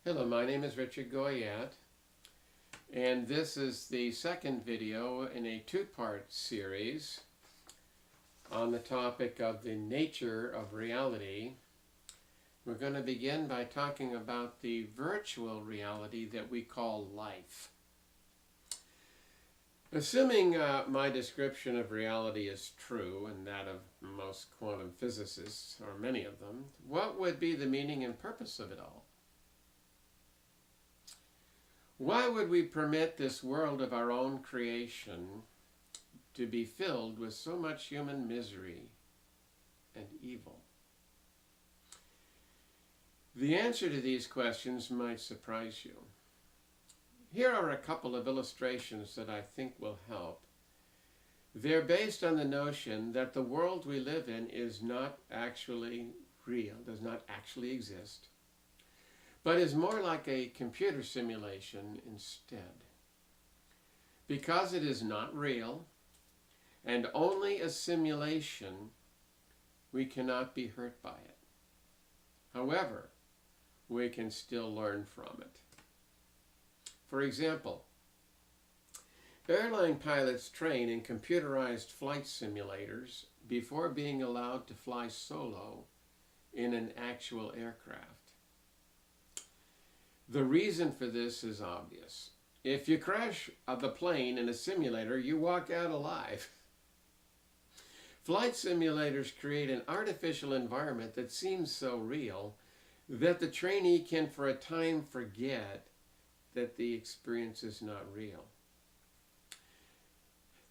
Hello, my name is Richard Goyette, and this is the second video in a two-part series on the topic of the nature of reality. We're going to begin by talking about the virtual reality that we call life. Assuming my description of reality is true, and that of most quantum physicists, or many of them, what would be the meaning and purpose of it all? Why would we permit this world of our own creation to be filled with so much human misery and evil? The answer to these questions might surprise you. Here are a couple of illustrations that I think will help. They're based on the notion that the world we live in is not actually real, does not actually exist, but is more like a computer simulation instead. Because it is not real and only a simulation, we cannot be hurt by it. However, we can still learn from it. For example, airline pilots train in computerized flight simulators before being allowed to fly solo in an actual aircraft. The reason for this is obvious. If you crash the plane in a simulator, you walk out alive. Flight simulators create an artificial environment that seems so real that the trainee can for a time forget that the experience is not real.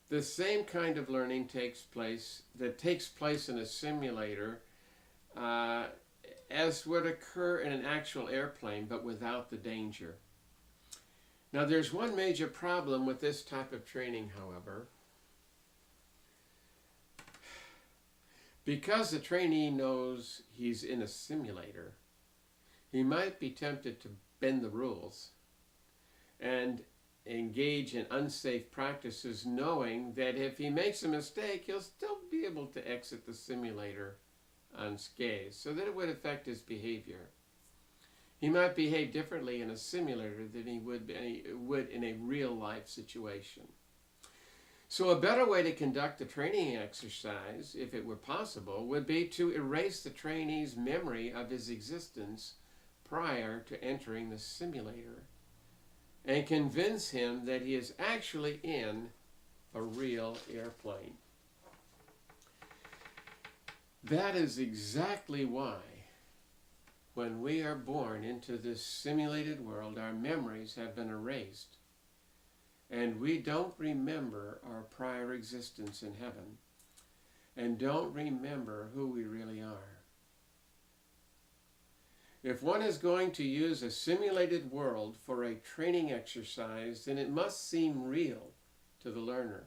The same kind of learning takes place in a simulator as would occur in an actual airplane, but without the danger. Now, there's one major problem with this type of training, however. Because the trainee knows he's in a simulator, he might be tempted to bend the rules and engage in unsafe practices, knowing that if he makes a mistake, he'll still be able to exit the simulator unscathed, so that it would affect his behavior. He might behave differently in a simulator than he would in a real-life situation. So a better way to conduct the training exercise, if it were possible, would be to erase the trainee's memory of his existence prior to entering the simulator and convince him that he is actually in a real airplane. That is exactly why, when we are born into this simulated world, our memories have been erased, and we don't remember our prior existence in heaven, and don't remember who we really are. If one is going to use a simulated world for a training exercise, then it must seem real to the learner.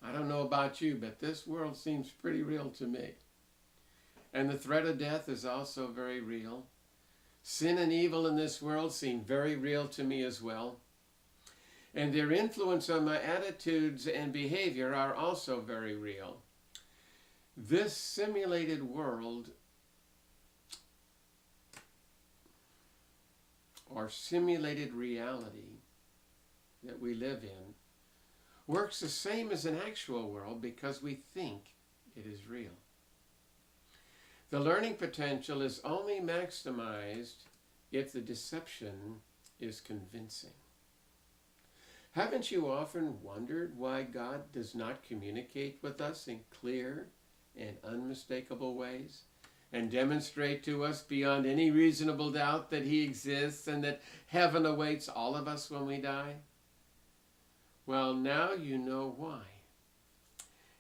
I don't know about you, but this world seems pretty real to me. And the threat of death is also very real. Sin and evil in this world seem very real to me as well. And their influence on my attitudes and behavior are also very real. This simulated world, or simulated reality that we live in, works the same as an actual world because we think it is real. The learning potential is only maximized if the deception is convincing. Haven't you often wondered why God does not communicate with us in clear and unmistakable ways and demonstrate to us beyond any reasonable doubt that He exists and that heaven awaits all of us when we die? Well, now you know why.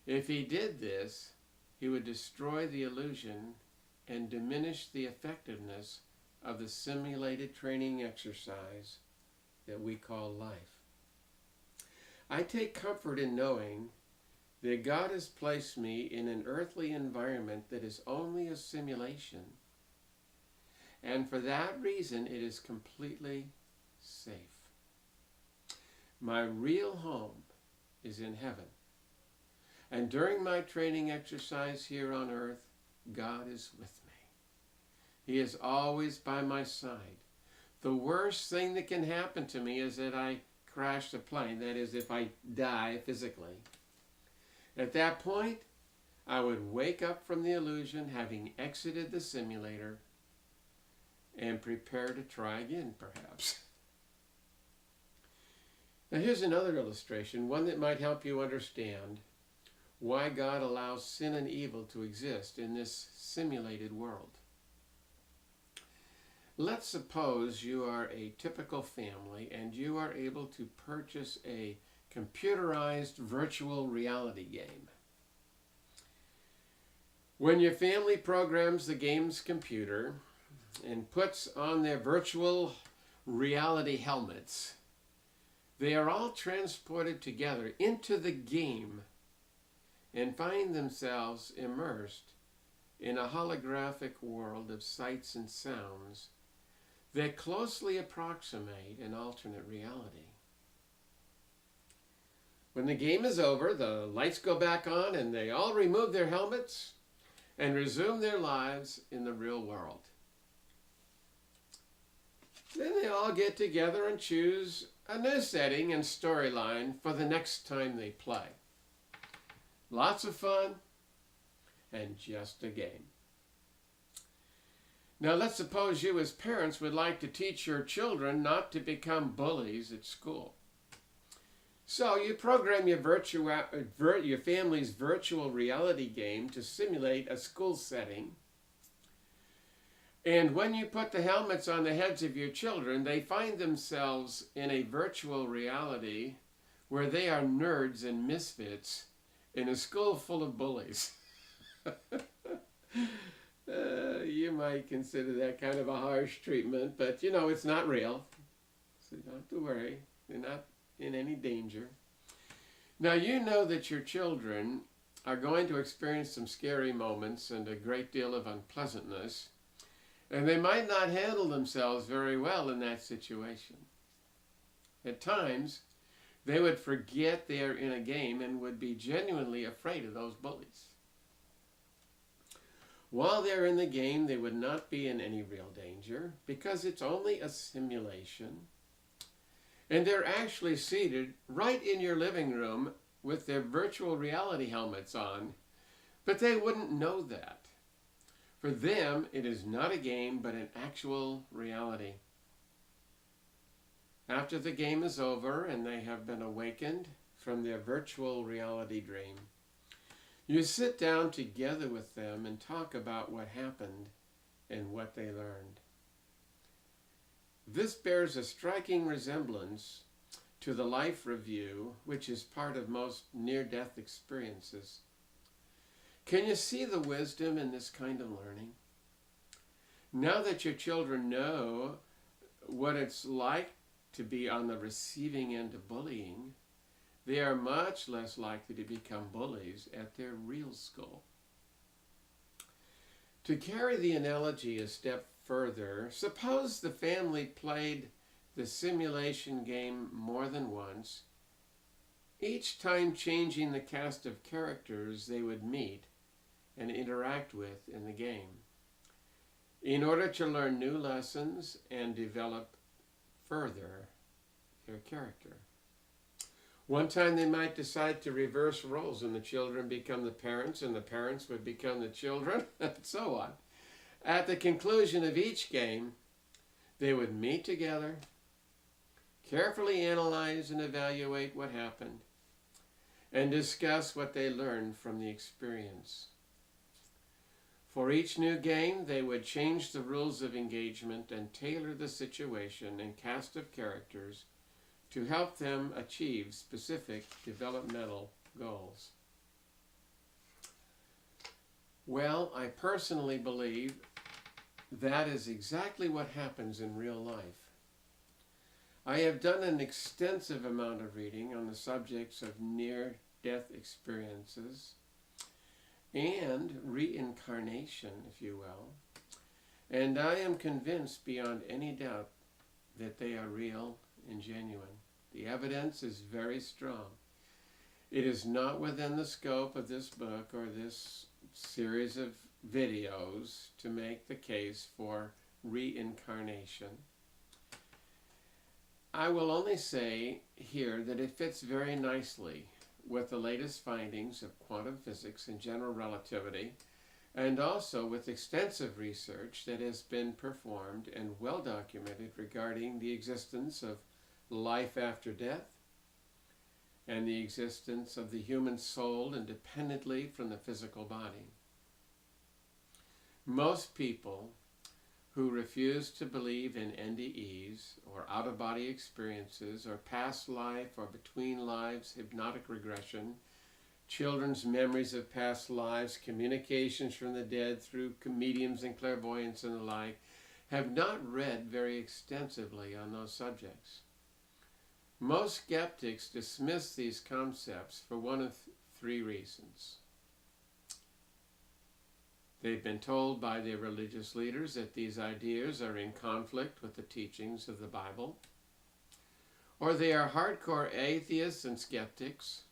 If He did this, He would destroy the illusion and diminish the effectiveness of the simulated training exercise that we call life. I take comfort in knowing that God has placed me in an earthly environment that is only a simulation, and for that reason it is completely safe. My real home is in heaven, and during my training exercise here on earth, God is with me. He is always by my side. The worst thing that can happen to me is that I crash the plane. That is, if I die physically. At that point, I would wake up from the illusion, having exited the simulator, and prepare to try again, perhaps. Now here's another illustration, one that might help you understand why God allows sin and evil to exist in this simulated world. Let's suppose you are a typical family and you are able to purchase a computerized virtual reality game. When your family programs the game's computer and puts on their virtual reality helmets, they are all transported together into the game and find themselves immersed in a holographic world of sights and sounds that closely approximate an alternate reality. When the game is over, the lights go back on and they all remove their helmets and resume their lives in the real world. Then they all get together and choose a new setting and storyline for the next time they play. Lots of fun and just a game. Now let's suppose you as parents would like to teach your children not to become bullies at school. So you program your family's virtual reality game to simulate a school setting. And when you put the helmets on the heads of your children, they find themselves in a virtual reality where they are nerds and misfits in a school full of bullies. You might consider that kind of a harsh treatment, but you know, it's not real. So you don't have to worry. They're not in any danger. Now you know that your children are going to experience some scary moments and a great deal of unpleasantness, and they might not handle themselves very well in that situation. At times, they would forget they are in a game and would be genuinely afraid of those bullies. While they're in the game, they would not be in any real danger because it's only a simulation. And they're actually seated right in your living room with their virtual reality helmets on, but they wouldn't know that. For them, it is not a game, but an actual reality. After the game is over and they have been awakened from their virtual reality dream, you sit down together with them and talk about what happened and what they learned. This bears a striking resemblance to the life review, which is part of most near-death experiences. Can you see the wisdom in this kind of learning? Now that your children know what it's like to be on the receiving end of bullying, they are much less likely to become bullies at their real school. To carry the analogy a step further, suppose the family played the simulation game more than once, each time changing the cast of characters they would meet and interact with in the game, in order to learn new lessons and develop further their character. One time they might decide to reverse roles and the children become the parents and the parents would become the children, and so on. At the conclusion of each game, they would meet together, carefully analyze and evaluate what happened, and discuss what they learned from the experience. For each new game, they would change the rules of engagement and tailor the situation and cast of characters to help them achieve specific developmental goals. Well, I personally believe that is exactly what happens in real life. I have done an extensive amount of reading on the subjects of near-death experiences and reincarnation, if you will, and I am convinced beyond any doubt that they are real and genuine. The evidence is very strong. It is not within the scope of this book or this series of videos to make the case for reincarnation. I will only say here that it fits very nicely with the latest findings of quantum physics and general relativity, and also with extensive research that has been performed and well documented regarding the existence of life after death and the existence of the human soul independently from the physical body. Most people who refuse to believe in NDEs or out-of-body experiences or past life or between lives, hypnotic regression, children's memories of past lives, communications from the dead through mediums and clairvoyance and the like, have not read very extensively on those subjects. Most skeptics dismiss these concepts for one of three reasons. They've been told by their religious leaders that these ideas are in conflict with the teachings of the Bible, or they are hardcore atheists and skeptics,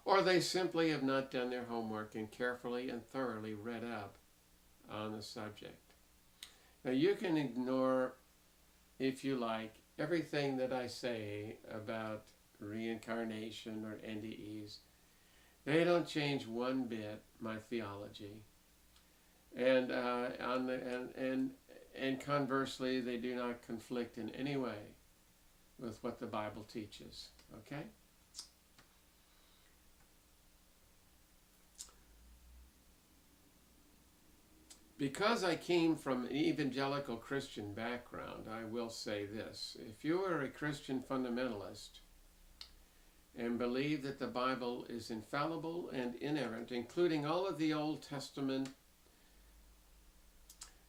or they simply have not done their homework and carefully and thoroughly read up on the subject. Now you can ignore, if you like, everything that I say about reincarnation or NDEs. They don't change one bit my theology. And conversely, they do not conflict in any way with what the Bible teaches. Okay? Because I came from an evangelical Christian background, I will say this. If you are a Christian fundamentalist and believe that the Bible is infallible and inerrant, including all of the Old Testament,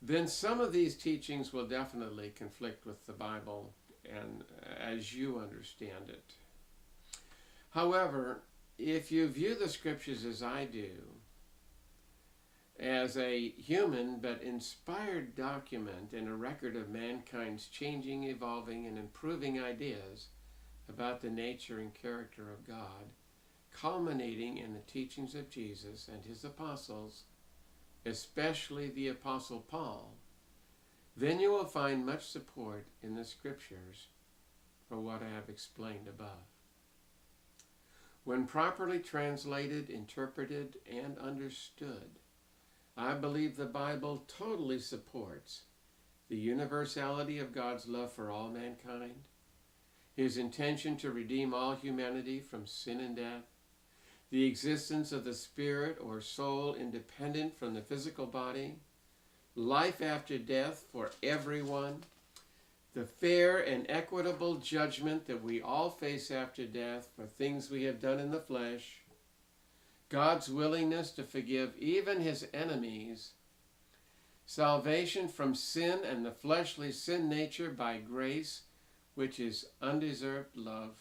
then some of these teachings will definitely conflict with the Bible and as you understand it. However, if you view the Scriptures as I do, as a human but inspired document and a record of mankind's changing, evolving, and improving ideas about the nature and character of God, culminating in the teachings of Jesus and his apostles, especially the Apostle Paul, then you will find much support in the Scriptures for what I have explained above. When properly translated, interpreted, and understood, I believe the Bible totally supports the universality of God's love for all mankind, his intention to redeem all humanity from sin and death, the existence of the spirit or soul independent from the physical body, life after death for everyone, the fair and equitable judgment that we all face after death for things we have done in the flesh, God's willingness to forgive even his enemies, salvation from sin and the fleshly sin nature by grace, which is undeserved love,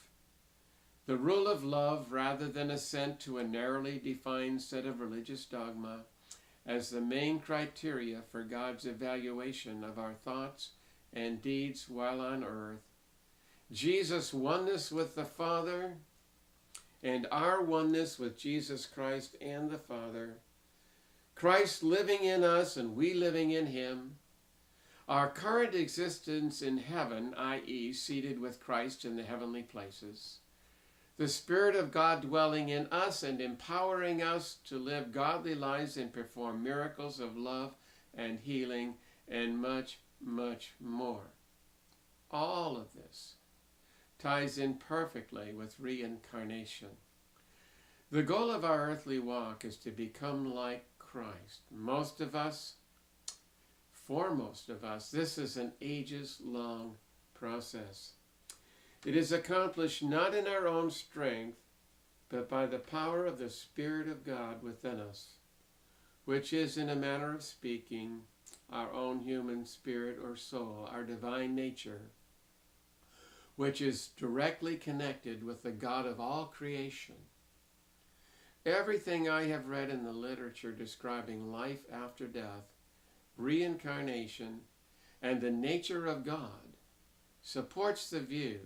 the rule of love rather than assent to a narrowly defined set of religious dogma as the main criteria for God's evaluation of our thoughts and deeds while on earth, Jesus' oneness with the Father, and our oneness with Jesus Christ and the Father, Christ living in us and we living in him, our current existence in heaven, i.e., seated with Christ in the heavenly places, the Spirit of God dwelling in us and empowering us to live godly lives and perform miracles of love and healing and much, much more. All of this ties in perfectly with reincarnation. The goal of our earthly walk is to become like Christ. For most of us, this is an ages-long process. It is accomplished not in our own strength, but by the power of the Spirit of God within us, which is, in a manner of speaking, our own human spirit or soul, our divine nature, which is directly connected with the God of all creation. Everything I have read in the literature describing life after death, reincarnation, and the nature of God supports the view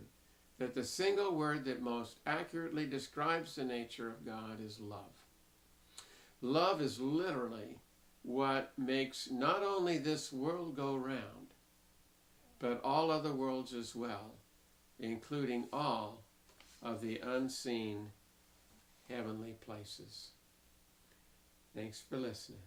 that the single word that most accurately describes the nature of God is love. Love is literally what makes not only this world go round, but all other worlds as well, including all of the unseen heavenly places. Thanks for listening.